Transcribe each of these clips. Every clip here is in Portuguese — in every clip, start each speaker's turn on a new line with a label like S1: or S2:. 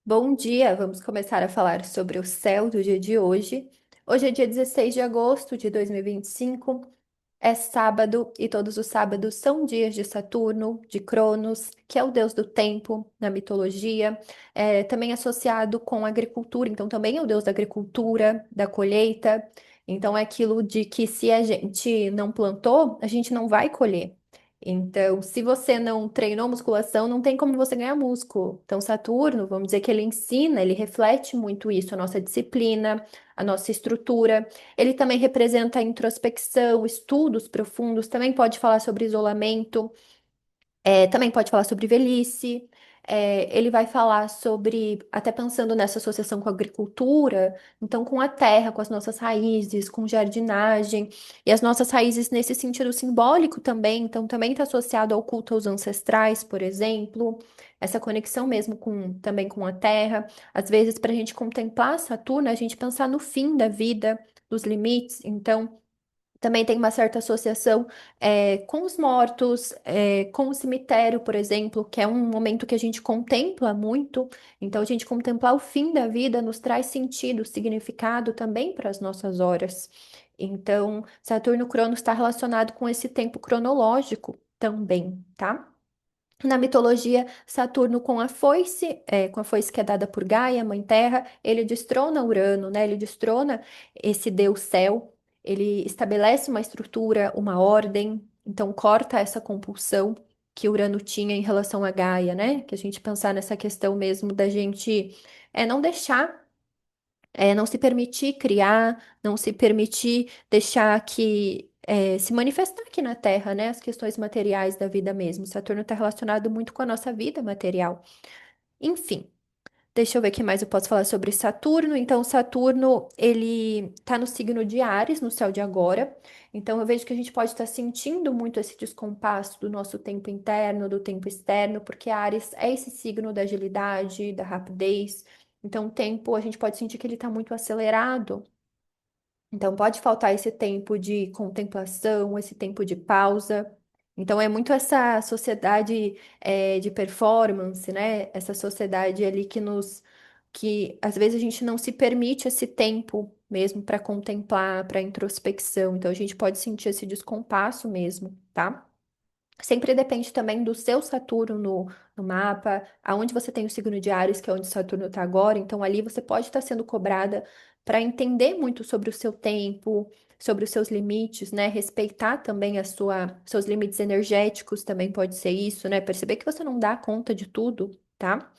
S1: Bom dia, vamos começar a falar sobre o céu do dia de hoje. Hoje é dia 16 de agosto de 2025, é sábado e todos os sábados são dias de Saturno, de Cronos, que é o deus do tempo na mitologia, é também associado com a agricultura, então também é o deus da agricultura, da colheita. Então é aquilo de que se a gente não plantou, a gente não vai colher. Então, se você não treinou musculação, não tem como você ganhar músculo. Então, Saturno, vamos dizer que ele ensina, ele reflete muito isso, a nossa disciplina, a nossa estrutura. Ele também representa a introspecção, estudos profundos, também pode falar sobre isolamento. Também pode falar sobre velhice, ele vai falar sobre, até pensando nessa associação com a agricultura, então com a terra, com as nossas raízes, com jardinagem, e as nossas raízes nesse sentido simbólico também, então também está associado ao culto aos ancestrais, por exemplo, essa conexão mesmo com, também com a terra. Às vezes, para a gente contemplar Saturno, a gente pensar no fim da vida, dos limites, então. Também tem uma certa associação com os mortos, com o cemitério, por exemplo, que é um momento que a gente contempla muito. Então, a gente contemplar o fim da vida nos traz sentido, significado também para as nossas horas. Então, Saturno Cronos está relacionado com esse tempo cronológico também, tá? Na mitologia, Saturno com a foice que é dada por Gaia, Mãe Terra, ele destrona Urano, né? Ele destrona esse deus céu, ele estabelece uma estrutura, uma ordem, então corta essa compulsão que Urano tinha em relação a Gaia, né? Que a gente pensar nessa questão mesmo da gente não deixar não se permitir criar, não se permitir deixar que se manifestar aqui na Terra, né? As questões materiais da vida mesmo. Saturno está relacionado muito com a nossa vida material. Enfim, deixa eu ver o que mais eu posso falar sobre Saturno. Então, Saturno, ele está no signo de Áries, no céu de agora. Então, eu vejo que a gente pode estar sentindo muito esse descompasso do nosso tempo interno, do tempo externo, porque Áries é esse signo da agilidade, da rapidez. Então, o tempo, a gente pode sentir que ele está muito acelerado. Então, pode faltar esse tempo de contemplação, esse tempo de pausa. Então, é muito essa sociedade de performance, né? Essa sociedade ali que às vezes a gente não se permite esse tempo mesmo para contemplar, para introspecção. Então, a gente pode sentir esse descompasso mesmo, tá? Sempre depende também do seu Saturno no mapa, aonde você tem o signo de Áries, que é onde Saturno está agora. Então, ali você pode estar sendo cobrada para entender muito sobre o seu tempo, sobre os seus limites, né? Respeitar também seus limites energéticos, também pode ser isso, né? Perceber que você não dá conta de tudo, tá?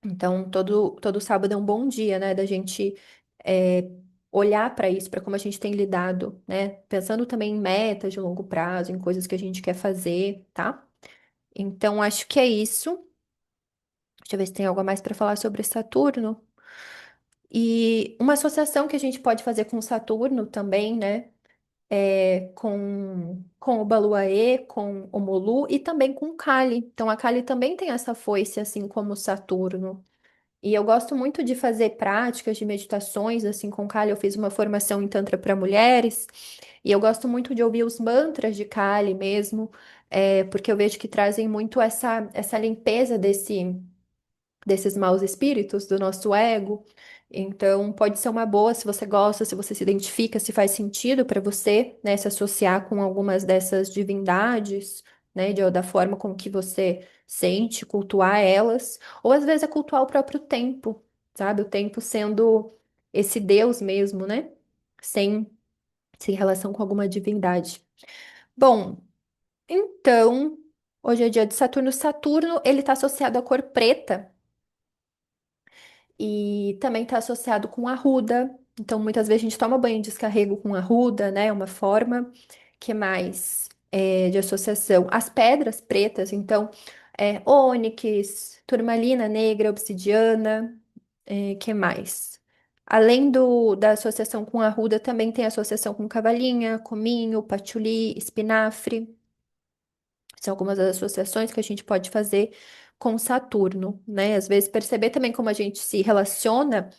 S1: Então, todo sábado é um bom dia, né? Da gente é, olhar para isso, para como a gente tem lidado, né? Pensando também em metas de longo prazo, em coisas que a gente quer fazer, tá? Então, acho que é isso. Deixa eu ver se tem algo a mais para falar sobre Saturno. E uma associação que a gente pode fazer com Saturno também, né? Com o Baluaê, com o Molu e também com Kali. Então, a Kali também tem essa foice, assim como o Saturno. E eu gosto muito de fazer práticas de meditações, assim, com Kali. Eu fiz uma formação em Tantra para mulheres, e eu gosto muito de ouvir os mantras de Kali mesmo, porque eu vejo que trazem muito essa limpeza desses maus espíritos do nosso ego. Então, pode ser uma boa se você gosta, se você se identifica, se faz sentido para você, né, se associar com algumas dessas divindades, né, da forma com que você sente, cultuar elas, ou às vezes é cultuar o próprio tempo, sabe? O tempo sendo esse Deus mesmo, né? Sem, sem relação com alguma divindade. Bom, então, hoje é dia de Saturno. Saturno, ele está associado à cor preta. E também está associado com arruda. Então, muitas vezes a gente toma banho de descarrego com arruda, né? É uma forma. Que mais de associação? As pedras pretas, então, ônix, turmalina negra, obsidiana, que mais? Além da associação com arruda, também tem associação com cavalinha, cominho, patchouli, espinafre. São algumas das associações que a gente pode fazer com Saturno, né? Às vezes perceber também como a gente se relaciona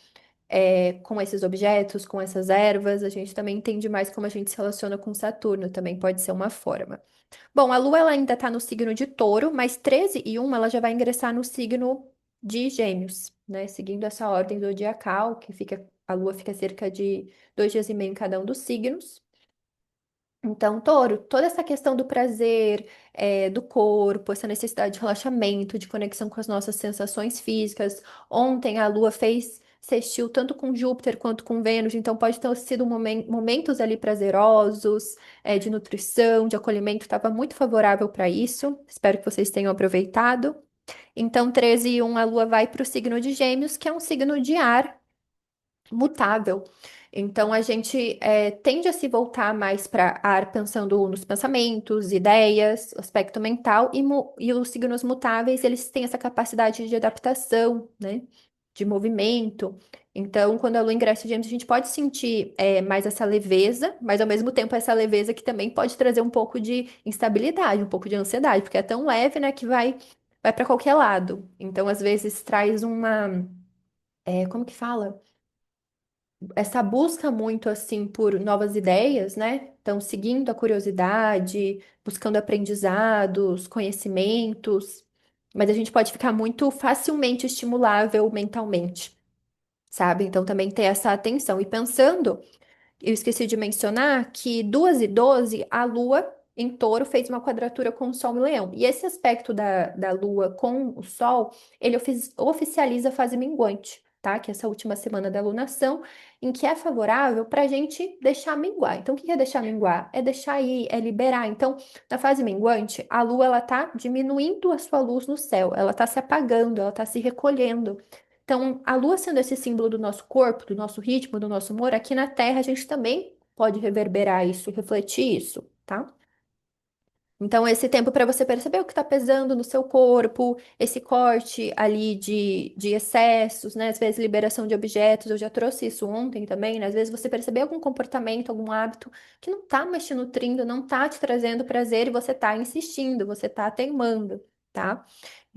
S1: com esses objetos, com essas ervas, a gente também entende mais como a gente se relaciona com Saturno, também pode ser uma forma. Bom, a Lua ela ainda está no signo de Touro, mas 13 e 1 ela já vai ingressar no signo. de Gêmeos, né? Seguindo essa ordem zodiacal, a Lua fica cerca de 2 dias e meio em cada um dos signos. Então, touro, toda essa questão do prazer, do corpo, essa necessidade de relaxamento, de conexão com as nossas sensações físicas. Ontem a Lua fez sextil tanto com Júpiter quanto com Vênus, então pode ter sido momentos ali prazerosos, de nutrição, de acolhimento, estava muito favorável para isso. Espero que vocês tenham aproveitado. Então, 13 e 1, a Lua vai para o signo de Gêmeos, que é um signo de ar mutável. Então a gente tende a se voltar mais para ar pensando nos pensamentos, ideias, aspecto mental e os signos mutáveis eles têm essa capacidade de adaptação, né? De movimento. Então, quando a lua ingressa em Gêmeos, a gente pode sentir mais essa leveza, mas ao mesmo tempo essa leveza que também pode trazer um pouco de instabilidade, um pouco de ansiedade, porque é tão leve, né, que vai para qualquer lado. Então, às vezes traz como que fala? Essa busca muito assim por novas ideias, né? Então, seguindo a curiosidade, buscando aprendizados, conhecimentos, mas a gente pode ficar muito facilmente estimulável mentalmente, sabe? Então, também ter essa atenção. E pensando eu esqueci de mencionar que 2 e 12 a Lua em Touro fez uma quadratura com o Sol em Leão. E esse aspecto da Lua com o Sol, ele oficializa a fase minguante, tá? Que é essa última semana da lunação, em que é favorável para a gente deixar minguar. Então, o que é deixar minguar? É deixar ir, é liberar. Então, na fase minguante, a Lua, ela tá diminuindo a sua luz no céu, ela tá se apagando, ela tá se recolhendo. Então, a lua sendo esse símbolo do nosso corpo, do nosso ritmo, do nosso humor, aqui na Terra a gente também pode reverberar isso, refletir isso, tá? Então, esse tempo para você perceber o que está pesando no seu corpo, esse corte ali de excessos, né? Às vezes, liberação de objetos, eu já trouxe isso ontem também, né? Às vezes, você perceber algum comportamento, algum hábito que não está mais te nutrindo, não está te trazendo prazer e você está insistindo, você está teimando, tá?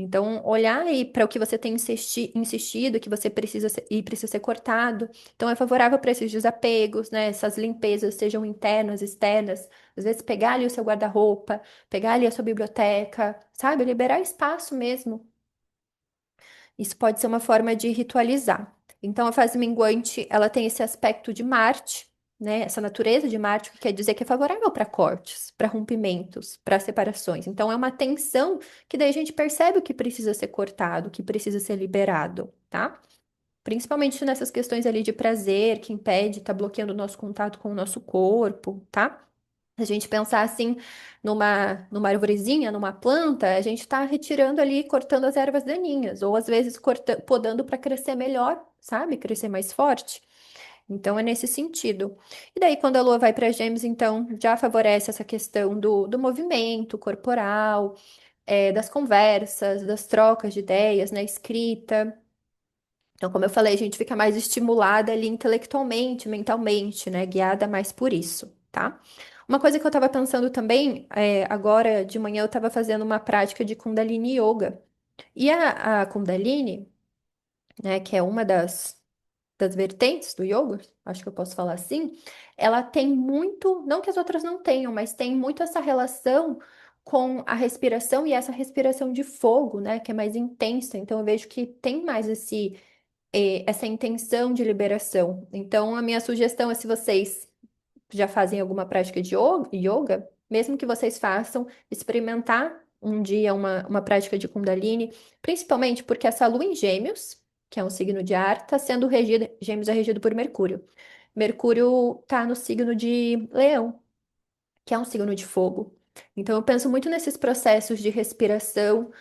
S1: Então, olhar aí para o que você tem insistido, que você precisa ser cortado. Então, é favorável para esses desapegos, né? Essas limpezas, sejam internas, externas. Às vezes, pegar ali o seu guarda-roupa, pegar ali a sua biblioteca, sabe? Liberar espaço mesmo. Isso pode ser uma forma de ritualizar. Então, a fase minguante, ela tem esse aspecto de Marte, né? Essa natureza de Marte, que quer dizer que é favorável para cortes, para rompimentos, para separações. Então, é uma tensão que daí a gente percebe o que precisa ser cortado, o que precisa ser liberado, tá? Principalmente nessas questões ali de prazer, que impede, tá bloqueando o nosso contato com o nosso corpo, tá? A gente pensar assim numa arvorezinha, numa planta, a gente está retirando ali, cortando as ervas daninhas, ou às vezes podando para crescer melhor, sabe? Crescer mais forte. Então é nesse sentido. E daí, quando a lua vai para Gêmeos, então já favorece essa questão do movimento corporal, das conversas, das trocas de ideias, na escrita. Então, como eu falei, a gente fica mais estimulada ali intelectualmente, mentalmente, né? Guiada mais por isso, tá? Uma coisa que eu estava pensando também, agora de manhã eu estava fazendo uma prática de Kundalini Yoga. E a Kundalini, né, que é uma das vertentes do yoga, acho que eu posso falar assim, ela tem muito, não que as outras não tenham, mas tem muito essa relação com a respiração e essa respiração de fogo, né, que é mais intensa. Então eu vejo que tem mais essa intenção de liberação. Então, a minha sugestão é se vocês já fazem alguma prática de yoga, mesmo que vocês façam, experimentar um dia uma prática de Kundalini, principalmente porque essa lua em Gêmeos, que é um signo de ar, está sendo regida, Gêmeos é regido por Mercúrio. Mercúrio está no signo de Leão, que é um signo de fogo. Então, eu penso muito nesses processos de respiração,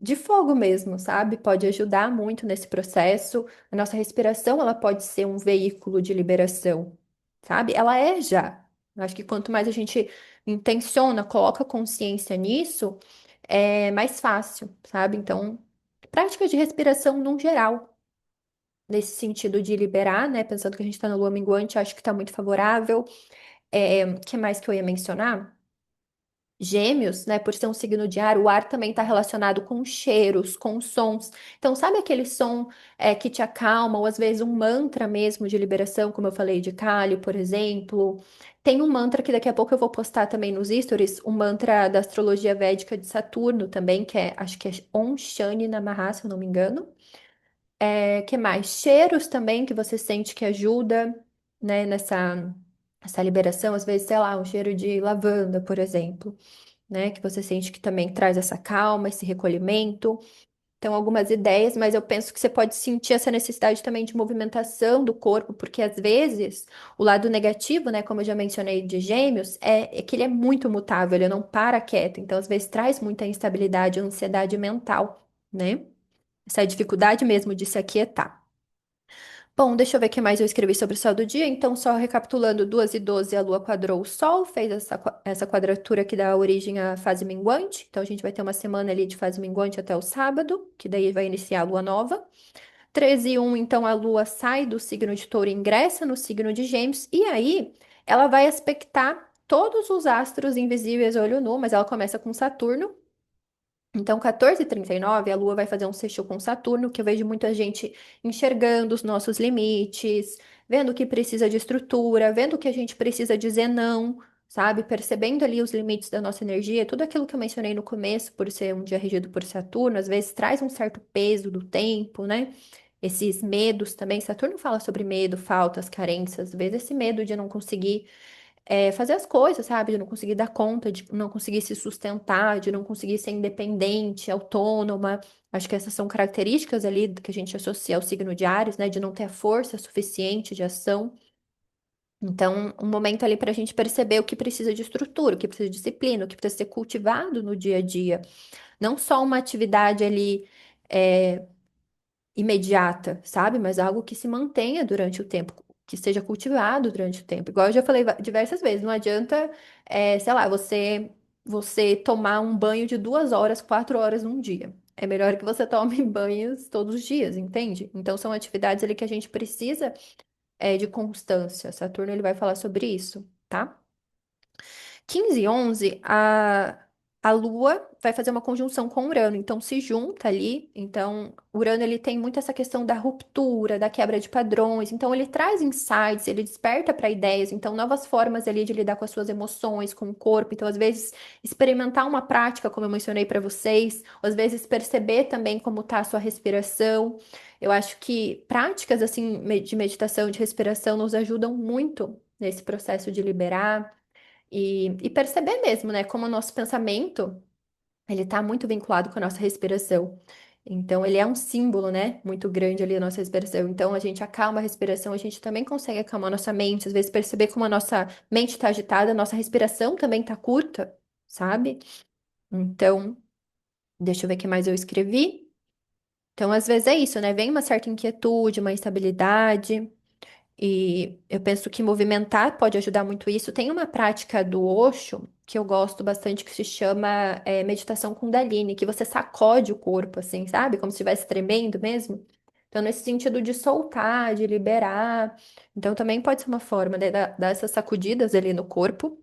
S1: de fogo mesmo, sabe? Pode ajudar muito nesse processo. A nossa respiração, ela pode ser um veículo de liberação, sabe? Ela é já. Eu acho que quanto mais a gente intenciona, coloca consciência nisso, é mais fácil, sabe? Então, prática de respiração num geral. Nesse sentido de liberar, né? Pensando que a gente está na lua minguante, acho que está muito favorável. Que mais que eu ia mencionar? Gêmeos, né, por ser um signo de ar, o ar também está relacionado com cheiros, com sons. Então, sabe aquele som que te acalma, ou às vezes um mantra mesmo de liberação, como eu falei de Kali, por exemplo. Tem um mantra que daqui a pouco eu vou postar também nos stories, um mantra da astrologia védica de Saturno também, que é, acho que é Om Shani Namaha, se eu não me engano. Que mais? Cheiros também que você sente que ajuda, né, essa liberação, às vezes, sei lá, um cheiro de lavanda, por exemplo, né? Que você sente que também traz essa calma, esse recolhimento. Então, algumas ideias, mas eu penso que você pode sentir essa necessidade também de movimentação do corpo, porque às vezes o lado negativo, né, como eu já mencionei de Gêmeos, é que ele é muito mutável, ele não para quieto. Então, às vezes traz muita instabilidade, ansiedade mental, né? Essa dificuldade mesmo de se aquietar. Bom, deixa eu ver o que mais eu escrevi sobre o céu do dia. Então, só recapitulando, 2h12 a Lua quadrou o Sol, fez essa quadratura que dá origem à fase minguante. Então, a gente vai ter uma semana ali de fase minguante até o sábado, que daí vai iniciar a Lua nova. 13h01, então, a Lua sai do signo de Touro e ingressa no signo de Gêmeos. E aí, ela vai aspectar todos os astros invisíveis a olho nu, mas ela começa com Saturno. Então, 14h39, a Lua vai fazer um sextil com Saturno, que eu vejo muita gente enxergando os nossos limites, vendo que precisa de estrutura, vendo que a gente precisa dizer não, sabe? Percebendo ali os limites da nossa energia, tudo aquilo que eu mencionei no começo, por ser um dia regido por Saturno, às vezes traz um certo peso do tempo, né? Esses medos também. Saturno fala sobre medo, faltas, carências, às vezes esse medo de não conseguir fazer as coisas, sabe? De não conseguir dar conta, de não conseguir se sustentar, de não conseguir ser independente, autônoma. Acho que essas são características ali que a gente associa ao signo de Áries, né? De não ter a força suficiente de ação. Então, um momento ali para a gente perceber o que precisa de estrutura, o que precisa de disciplina, o que precisa ser cultivado no dia a dia. Não só uma atividade ali. é, Imediata, sabe? Mas algo que se mantenha durante o tempo, que seja cultivado durante o tempo. Igual eu já falei diversas vezes, não adianta, sei lá, você tomar um banho de 2 horas, 4 horas num dia. É melhor que você tome banhos todos os dias, entende? Então são atividades ali que a gente precisa de constância. Saturno ele vai falar sobre isso, tá? 15h11, a Lua vai fazer uma conjunção com Urano, então se junta ali. Então, Urano ele tem muito essa questão da ruptura, da quebra de padrões. Então, ele traz insights, ele desperta para ideias, então novas formas ali de lidar com as suas emoções, com o corpo. Então, às vezes, experimentar uma prática, como eu mencionei para vocês, ou às vezes perceber também como está a sua respiração. Eu acho que práticas assim de meditação, de respiração, nos ajudam muito nesse processo de liberar. E perceber mesmo, né, como o nosso pensamento, ele está muito vinculado com a nossa respiração. Então, ele é um símbolo, né, muito grande ali a nossa respiração. Então, a gente acalma a respiração, a gente também consegue acalmar a nossa mente, às vezes perceber como a nossa mente está agitada, a nossa respiração também está curta, sabe? Então, deixa eu ver o que mais eu escrevi. Então, às vezes é isso, né? Vem uma certa inquietude, uma instabilidade. E eu penso que movimentar pode ajudar muito isso. Tem uma prática do Osho que eu gosto bastante que se chama meditação Kundalini, que você sacode o corpo, assim, sabe? Como se estivesse tremendo mesmo. Então, nesse sentido de soltar, de liberar. Então, também pode ser uma forma, né, dar essas sacudidas ali no corpo.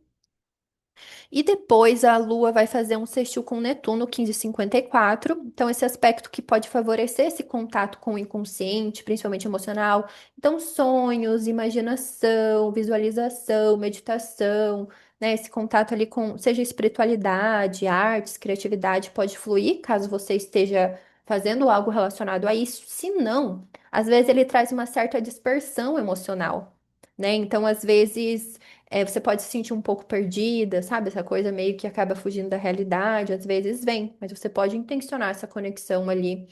S1: E depois a Lua vai fazer um sextil com Netuno, 15h54. Então, esse aspecto que pode favorecer esse contato com o inconsciente, principalmente emocional. Então, sonhos, imaginação, visualização, meditação, né? Esse contato ali com, seja espiritualidade, artes, criatividade, pode fluir caso você esteja fazendo algo relacionado a isso. Se não, às vezes ele traz uma certa dispersão emocional, né? Então, às vezes você pode se sentir um pouco perdida, sabe? Essa coisa meio que acaba fugindo da realidade, às vezes vem, mas você pode intencionar essa conexão ali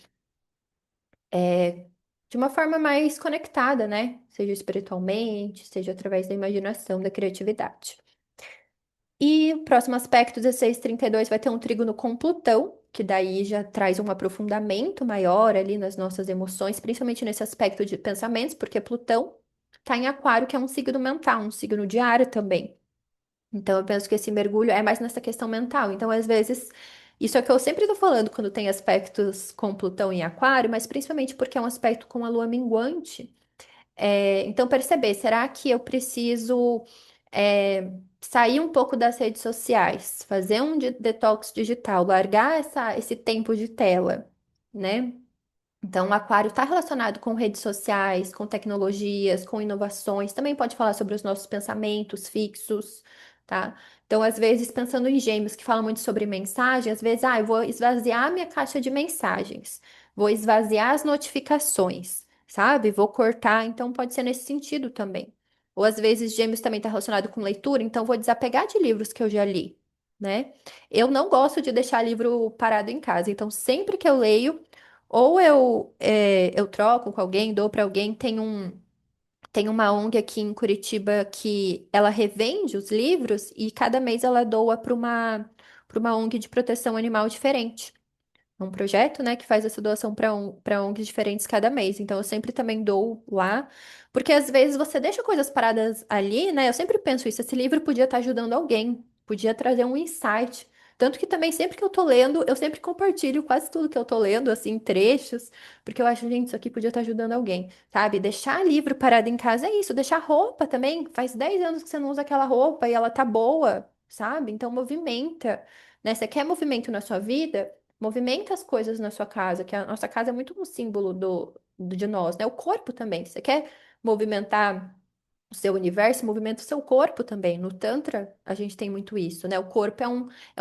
S1: de uma forma mais conectada, né? Seja espiritualmente, seja através da imaginação, da criatividade. E o próximo aspecto, 16h32, vai ter um trígono com Plutão, que daí já traz um aprofundamento maior ali nas nossas emoções, principalmente nesse aspecto de pensamentos, porque Plutão está em Aquário, que é um signo mental, um signo de ar também. Então, eu penso que esse mergulho é mais nessa questão mental. Então, às vezes, isso é o que eu sempre tô falando quando tem aspectos com Plutão em Aquário, mas principalmente porque é um aspecto com a Lua minguante. Então, perceber, será que eu preciso sair um pouco das redes sociais, fazer um detox digital, largar esse tempo de tela, né? Então, o aquário está relacionado com redes sociais, com tecnologias, com inovações. Também pode falar sobre os nossos pensamentos fixos, tá? Então, às vezes, pensando em gêmeos que falam muito sobre mensagem, às vezes, eu vou esvaziar minha caixa de mensagens, vou esvaziar as notificações, sabe? Vou cortar. Então, pode ser nesse sentido também. Ou às vezes, gêmeos também está relacionado com leitura, então vou desapegar de livros que eu já li, né? Eu não gosto de deixar livro parado em casa, então sempre que eu leio ou eu troco com alguém, dou para alguém. Tem uma ONG aqui em Curitiba que ela revende os livros e cada mês ela doa para uma ONG de proteção animal diferente. É um projeto, né, que faz essa doação para ONGs diferentes cada mês. Então, eu sempre também dou lá, porque às vezes você deixa coisas paradas ali, né? Eu sempre penso isso, esse livro podia estar ajudando alguém, podia trazer um insight. Tanto que também, sempre que eu tô lendo, eu sempre compartilho quase tudo que eu tô lendo, assim, trechos, porque eu acho, gente, isso aqui podia estar ajudando alguém, sabe? Deixar livro parado em casa é isso, deixar roupa também. Faz 10 anos que você não usa aquela roupa e ela tá boa, sabe? Então, movimenta, né? Você quer movimento na sua vida? Movimenta as coisas na sua casa, que a nossa casa é muito um símbolo de nós, né? O corpo também. Você quer movimentar o seu universo, movimenta o seu corpo também. No Tantra, a gente tem muito isso, né? O corpo é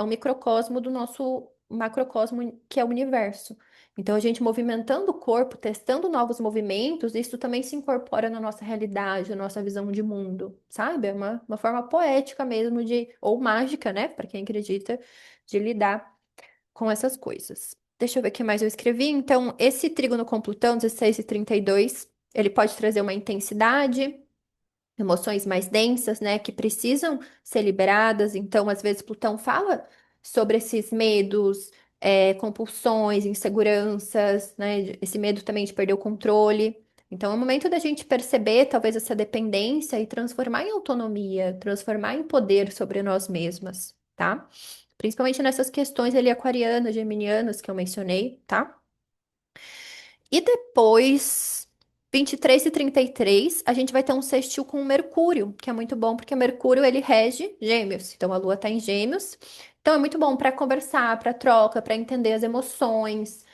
S1: um microcosmo do nosso macrocosmo, que é o universo. Então, a gente movimentando o corpo, testando novos movimentos, isso também se incorpora na nossa realidade, na nossa visão de mundo, sabe? É uma forma poética mesmo de, ou mágica, né? Para quem acredita, de lidar com essas coisas. Deixa eu ver o que mais eu escrevi. Então, esse trígono com Plutão, 16 e 32, ele pode trazer uma intensidade, emoções mais densas, né, que precisam ser liberadas. Então, às vezes, Plutão fala sobre esses medos, compulsões, inseguranças, né, esse medo também de perder o controle. Então, é o momento da gente perceber, talvez, essa dependência e transformar em autonomia, transformar em poder sobre nós mesmas, tá? Principalmente nessas questões ali aquarianas, geminianas que eu mencionei, tá? E depois, 23 e 33, a gente vai ter um sextil com o Mercúrio, que é muito bom, porque Mercúrio ele rege Gêmeos. Então a Lua tá em Gêmeos. Então é muito bom para conversar, para troca, para entender as emoções,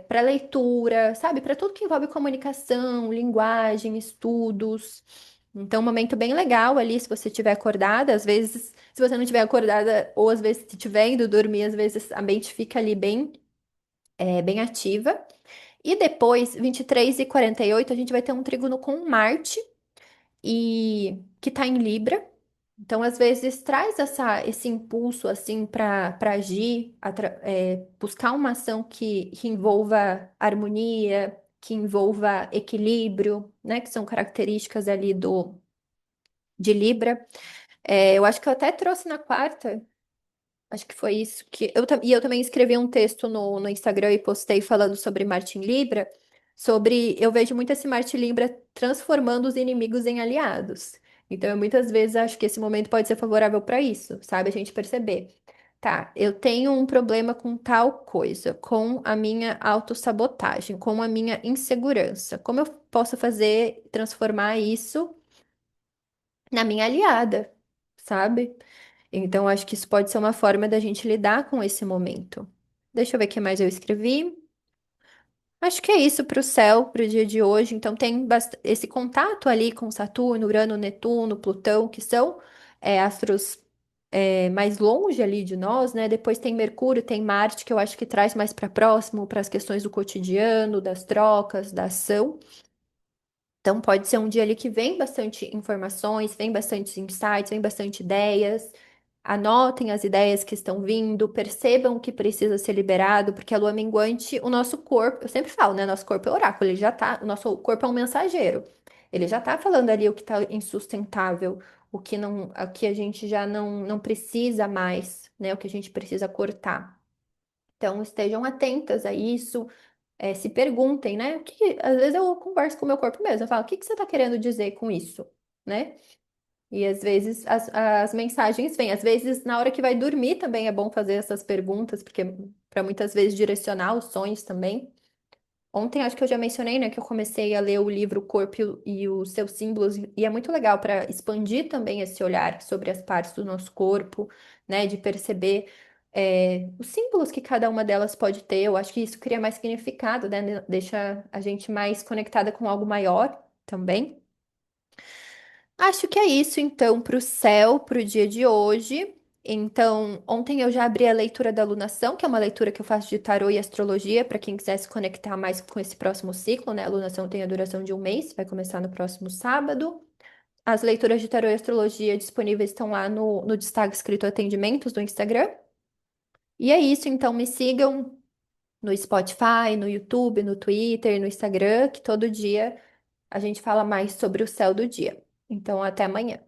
S1: para leitura, sabe? Para tudo que envolve comunicação, linguagem, estudos. Então, é um momento bem legal ali, se você estiver acordada. Às vezes, se você não estiver acordada, ou às vezes, se estiver indo dormir, às vezes a mente fica ali bem ativa. E depois, 23 e 48 a gente vai ter um trígono com Marte, e que está em Libra. Então, às vezes, traz esse impulso assim para agir, buscar uma ação que envolva harmonia, que envolva equilíbrio, né? Que são características ali de Libra. Eu acho que eu até trouxe na quarta. Acho que foi isso que e eu também escrevi um texto no Instagram e postei falando sobre Marte em Libra, sobre eu vejo muito esse Marte em Libra transformando os inimigos em aliados. Então, eu muitas vezes acho que esse momento pode ser favorável para isso, sabe? A gente perceber. Tá, eu tenho um problema com tal coisa, com a minha autossabotagem, com a minha insegurança. Como eu posso fazer, transformar isso na minha aliada, sabe? Então, acho que isso pode ser uma forma da gente lidar com esse momento. Deixa eu ver o que mais eu escrevi. Acho que é isso para o céu, para o dia de hoje. Então, tem esse contato ali com Saturno, Urano, Netuno, Plutão, que são astros mais longe ali de nós, né? Depois tem Mercúrio, tem Marte, que eu acho que traz mais para próximo, para as questões do cotidiano, das trocas, da ação. Então, pode ser um dia ali que vem bastante informações, vem bastante insights, vem bastante ideias. Anotem as ideias que estão vindo, percebam o que precisa ser liberado, porque a lua minguante, o nosso corpo, eu sempre falo, né? Nosso corpo é oráculo, ele já tá, o nosso corpo é um mensageiro. Ele já tá falando ali o que tá insustentável, o que a gente já não precisa mais, né? O que a gente precisa cortar. Então, estejam atentas a isso, se perguntem, né? Às vezes eu converso com o meu corpo mesmo, eu falo, o que que você está querendo dizer com isso, né? E às vezes as mensagens vêm, às vezes na hora que vai dormir também é bom fazer essas perguntas, porque para muitas vezes direcionar os sonhos também. Ontem acho que eu já mencionei, né, que eu comecei a ler o livro O Corpo e os Seus Símbolos, e é muito legal para expandir também esse olhar sobre as partes do nosso corpo, né, de perceber os símbolos que cada uma delas pode ter. Eu acho que isso cria mais significado, né, deixa a gente mais conectada com algo maior também. Acho que é isso, então, para o céu, para o dia de hoje. Então, ontem eu já abri a leitura da alunação, que é uma leitura que eu faço de tarô e astrologia, para quem quiser se conectar mais com esse próximo ciclo, né? A alunação tem a duração de um mês, vai começar no próximo sábado. As leituras de tarô e astrologia disponíveis estão lá no destaque escrito atendimentos do Instagram. E é isso, então me sigam no Spotify, no YouTube, no Twitter, no Instagram, que todo dia a gente fala mais sobre o céu do dia. Então, até amanhã.